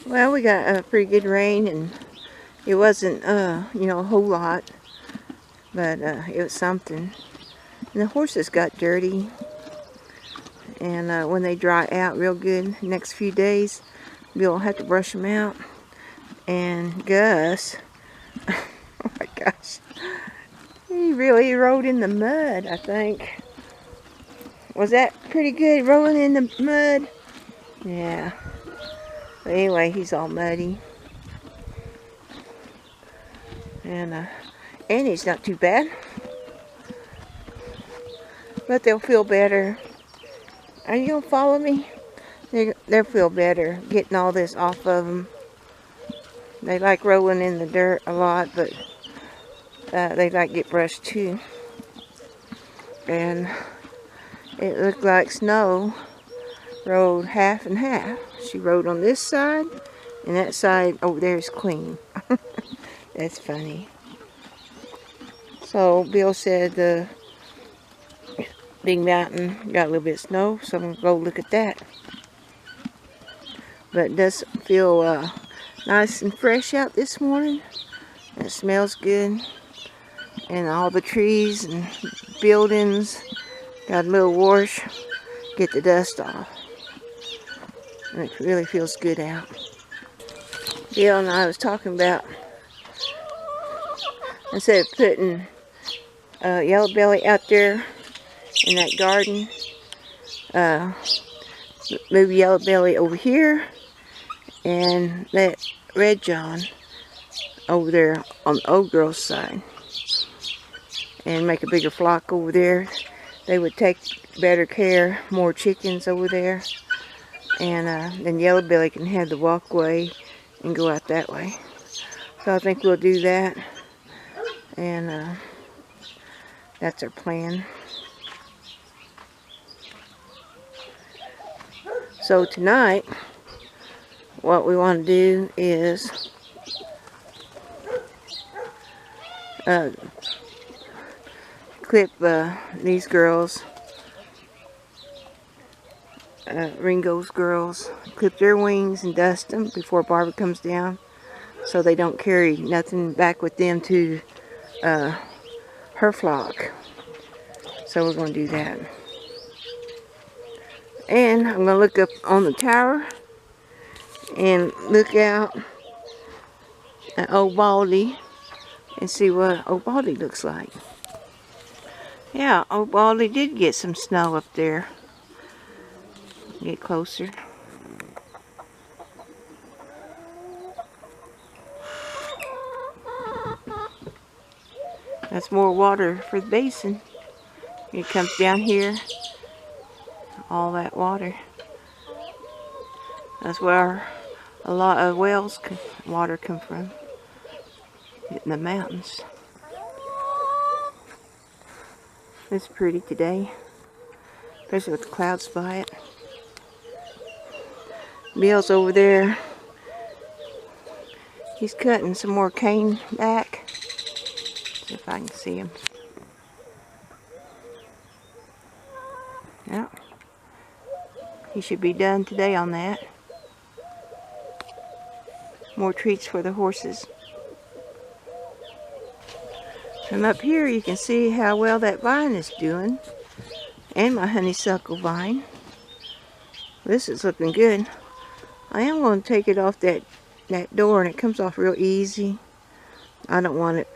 Well, we got a pretty good rain, and it wasn't, a whole lot, but it was something. And the horses got dirty, and when they dry out real good next few days, we'll have to brush them out. And Gus, oh my gosh, he really rode in the mud, I think. Was that pretty good, rolling in the mud? Yeah. But anyway, he's all muddy. And Annie's not too bad. But they'll feel better. Are you going to follow me? They'll feel better getting all this off of them. They like rolling in the dirt a lot, but they like to get brushed too. And it looked like Snow rode half and half. She rode on this side, and that side over there is clean. That's funny. So Bill said the big mountain got a little bit of snow, so I'm going to go look at that. But it does feel nice and fresh out this morning. It smells good. And all the trees and buildings got a little wash, get the dust off. And it really feels good out. Bill and I was talking about, instead of putting yellow belly out there in that garden, move yellow belly over here and let red John over there on the old girl's side, and make a bigger flock over there. They would take better care, more chickens over there, and then yellow belly can have the walkway and go out that way. So I think we'll do that, and that's our plan. So tonight, what we want to do is clip these girls, Ringo's girls, clip their wings and dust them before Barbara comes down, so they don't carry nothing back with them to her flock. So we're going to do that. And I'm going to look up on the tower and look out at Old Baldy and see what Old Baldy looks like. Yeah, Old Baldy did get some snow up there. Get closer. That's more water for the basin. It comes down here. All that water. That's where a lot of wells water come from. In the mountains. It's pretty today, especially with the clouds by it. Bill's over there. He's cutting some more cane back. See if I can see him. Yeah. He should be done today on that. More treats for the horses. From up here you can see how well that vine is doing. And my honeysuckle vine. This is looking good. I am going to take it off that door, and it comes off real easy. I don't want it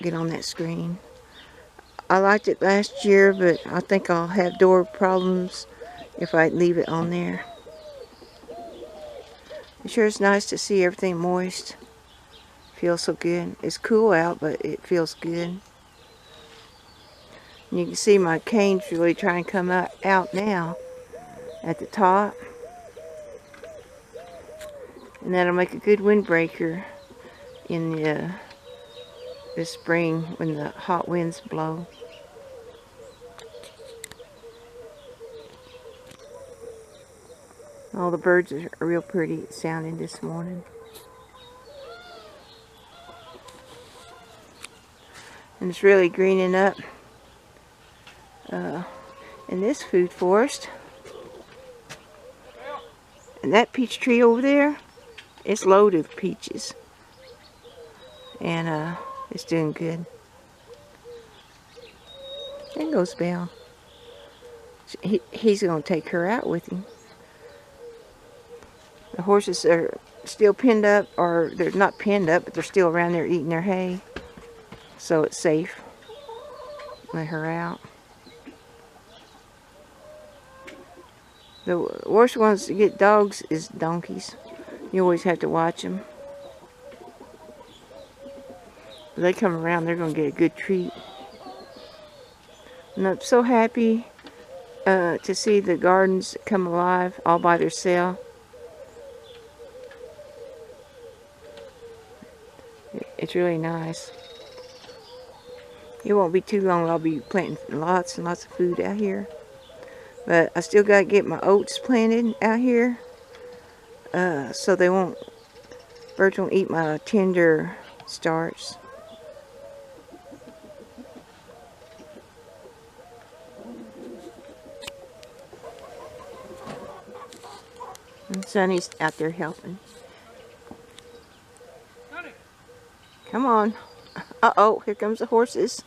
get on that screen. I liked it last year, but I think I'll have door problems if I leave it on there. It sure is nice to see everything moist. Feels so good. It's cool out, but it feels good. And you can see my cane's really trying to come out now at the top. And that'll make a good windbreaker in the spring when the hot winds blow. All the birds are real pretty sounding this morning. And it's really greening up in this food forest. And that peach tree over there, it's loaded with peaches. And it's doing good. There goes Belle. He's going to take her out with him. The horses are still pinned up, or they're not pinned up, but they're still around there eating their hay. So it's safe. Let her out. The worst ones to get dogs is donkeys. You always have to watch them. If they come around, they're going to get a good treat. And I'm so happy to see the gardens come alive all by themselves. It's really nice. It won't be too long. I'll be planting lots and lots of food out here. But I still got to get my oats planted out here. So they won't, birds won't eat my tender starts. And Sonny's out there helping. Come on. Uh-oh, here comes the horses.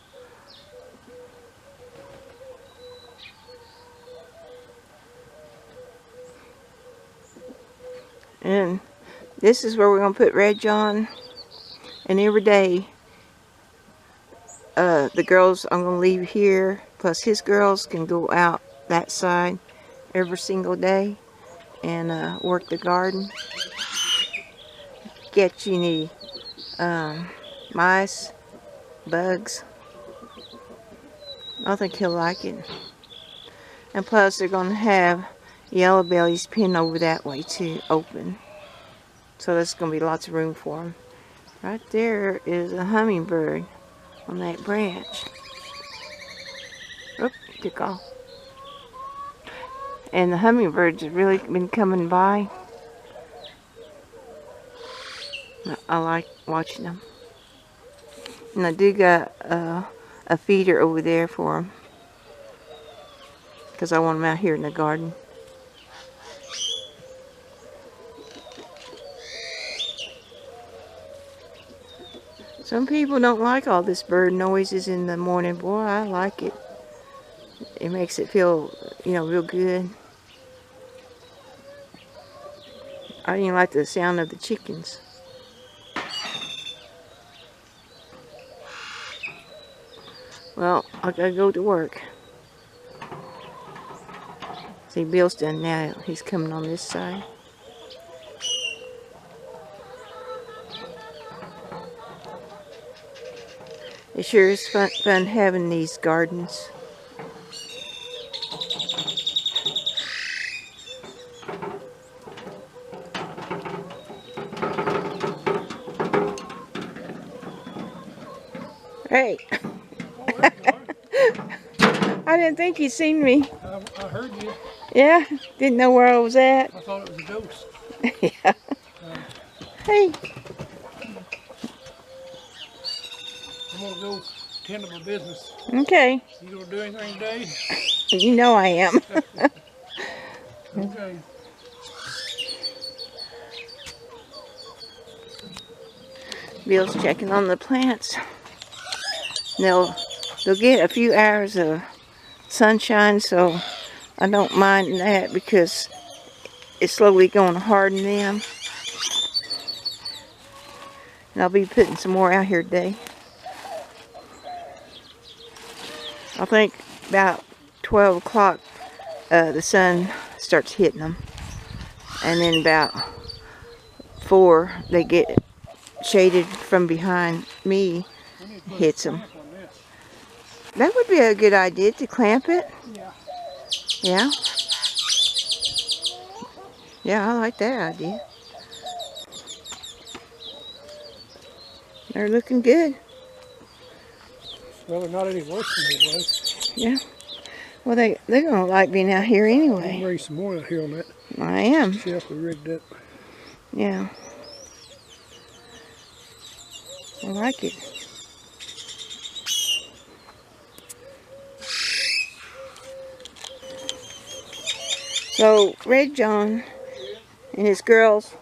And this is where we're going to put Red John. And every day, the girls I'm going to leave here, plus his girls can go out that side every single day and work the garden. Get you any mice, bugs. I think he'll like it. And plus they're going to have yellow bellies pinned over that way too, open. So there's going to be lots of room for them. Right there is a hummingbird on that branch. Oop, took off. And the hummingbirds have really been coming by. I like watching them. And I do got a feeder over there for them, because I want them out here in the garden. Some people don't like all this bird noises in the morning. Boy, I like it. It makes it feel, you know, real good. I even like the sound of the chickens. Well, I gotta go to work. See, Bill's done now. He's coming on this side. It sure is fun having these gardens. Hey. I didn't think you'd seen me. I heard you. Yeah? Didn't know where I was at. I thought it was a ghost. Yeah. Hey. I'm going to go tend to my business. Okay. You going to do anything today? You know I am. Okay. Bill's checking on the plants. They'll get a few hours of sunshine, so I don't mind that because it's slowly going to harden them. And I'll be putting some more out here today. I think about 12 o'clock the sun starts hitting them. And then about 4 they get shaded from behind me, hits them. That would be a good idea to clamp it. Yeah. Yeah? Yeah, I like that idea. They're looking good. Well, they're not any worse than they was. Yeah. Well, they're going to like being out here I'm anyway. going to raise some more out here on that I am. shelf we rigged up. Yeah. I like it. So, Red John and his girls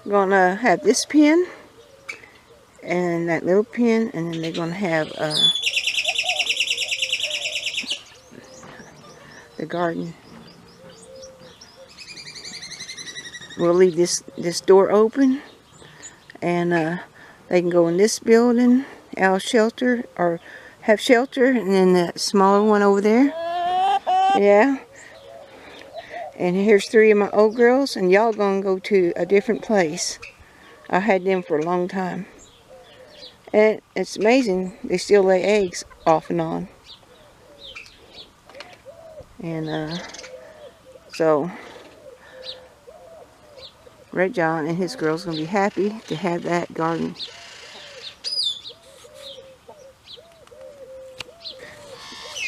gonna have this pen and that little pen, and then they're gonna have the garden. We'll leave this door open, and they can go in this building, our shelter, or have shelter, and then the smaller one over there. Yeah. And here's 3 of my old girls, and y'all gonna go to a different place. I had them for a long time. And it's amazing, they still lay eggs off and on. And so Red John and his girls gonna be happy to have that garden.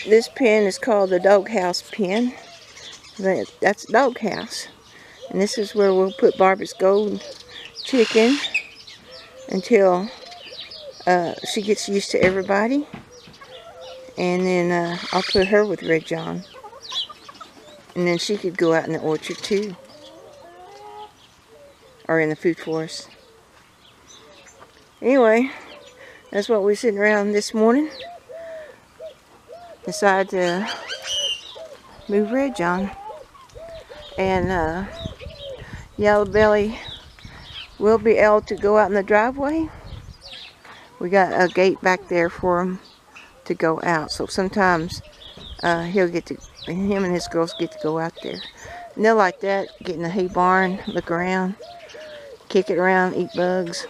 This pen is called the doghouse pen. That's doghouse. And this is where we'll put Barbara's gold chicken until she gets used to everybody. And then I'll put her with Red John. And then she could go out in the orchard too. Or in the food forest. Anyway, that's what we're sitting around this morning. Decided to move Red John. And Yellow Belly will be able to go out in the driveway. We got a gate back there for him to go out. So sometimes him and his girls get to go out there. And they'll like that, get in the hay barn, look around, kick it around, eat bugs.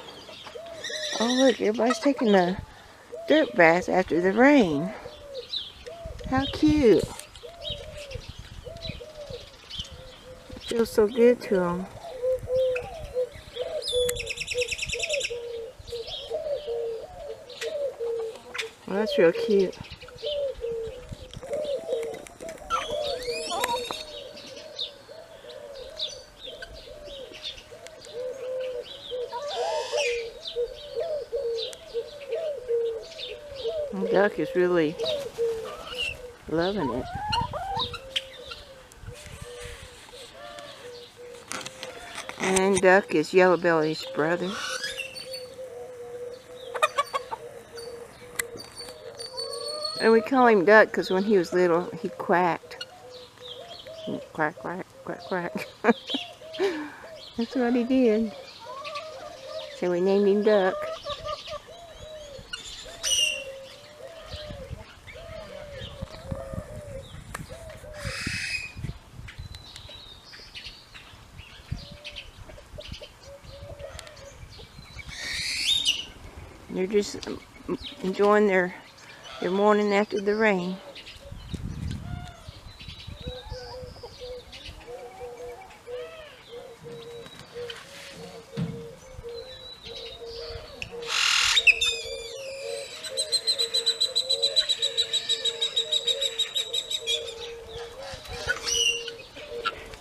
Oh look, everybody's taking a dirt bath after the rain. How cute. It feels so good to them. Well, that's real cute. The duck is really loving it. And Duck is Yellow Belly's brother. And we call him Duck because when he was little, he quacked. Quack, quack, quack, quack. That's what he did. So we named him Duck. They're just enjoying their morning after the rain.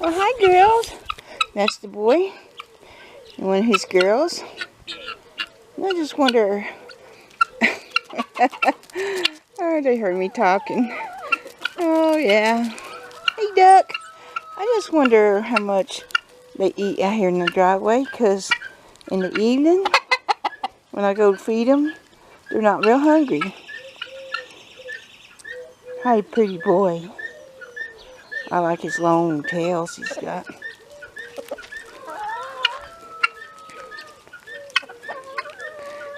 Oh, hi girls. That's the boy and one of his girls. I just wonder, oh, they heard me talking. Oh, yeah. Hey, Duck. I just wonder how much they eat out here in the driveway, because in the evening, when I go to feed them, they're not real hungry. Hi, pretty boy. I like his long tails he's got.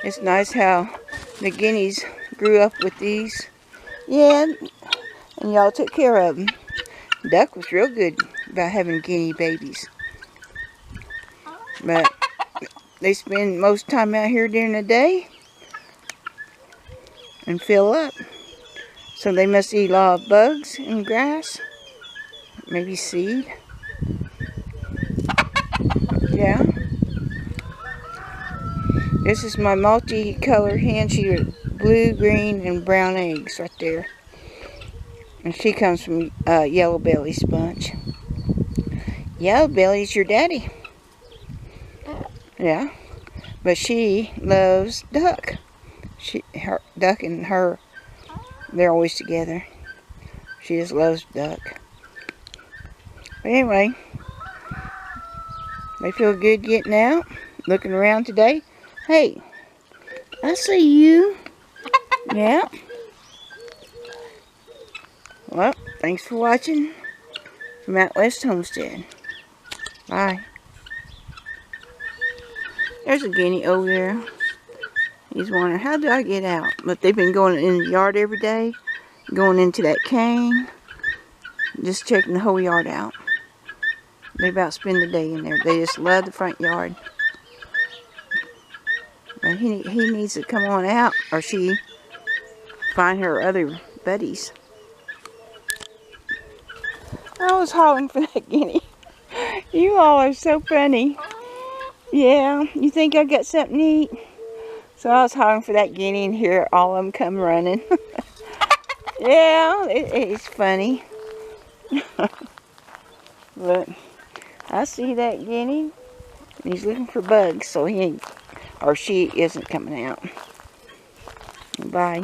It's nice how the guineas grew up with these. Yeah, and y'all took care of them. Duck was real good about having guinea babies. But they spend most time out here during the day and fill up. So they must eat a lot of bugs and grass. Maybe seed. Yeah. This is my multi-color hen. She has blue, green, and brown eggs right there. And she comes from Yellow Belly's bunch. Yellow Belly's your daddy. Yeah. But she loves Duck. Duck and her, they're always together. She just loves Duck. But anyway, They feel good getting out, looking around today. Hey, I see you. Yeah. Well, thanks for watching from Out West Homestead. Bye. There's a guinea over there. He's wondering, how do I get out? But they've been going in the yard every day, going into that cane, just checking the whole yard out. They about spend the day in there. They just love the front yard. But he needs to come on out, or she find her other buddies. I was hollering for that guinea. You all are so funny. Yeah, you think I got something to eat? So I was hollering for that guinea, and here all of them come running. Yeah, it's funny. Look, I see that guinea, and he's looking for bugs, so he ain't, or she isn't coming out. Bye.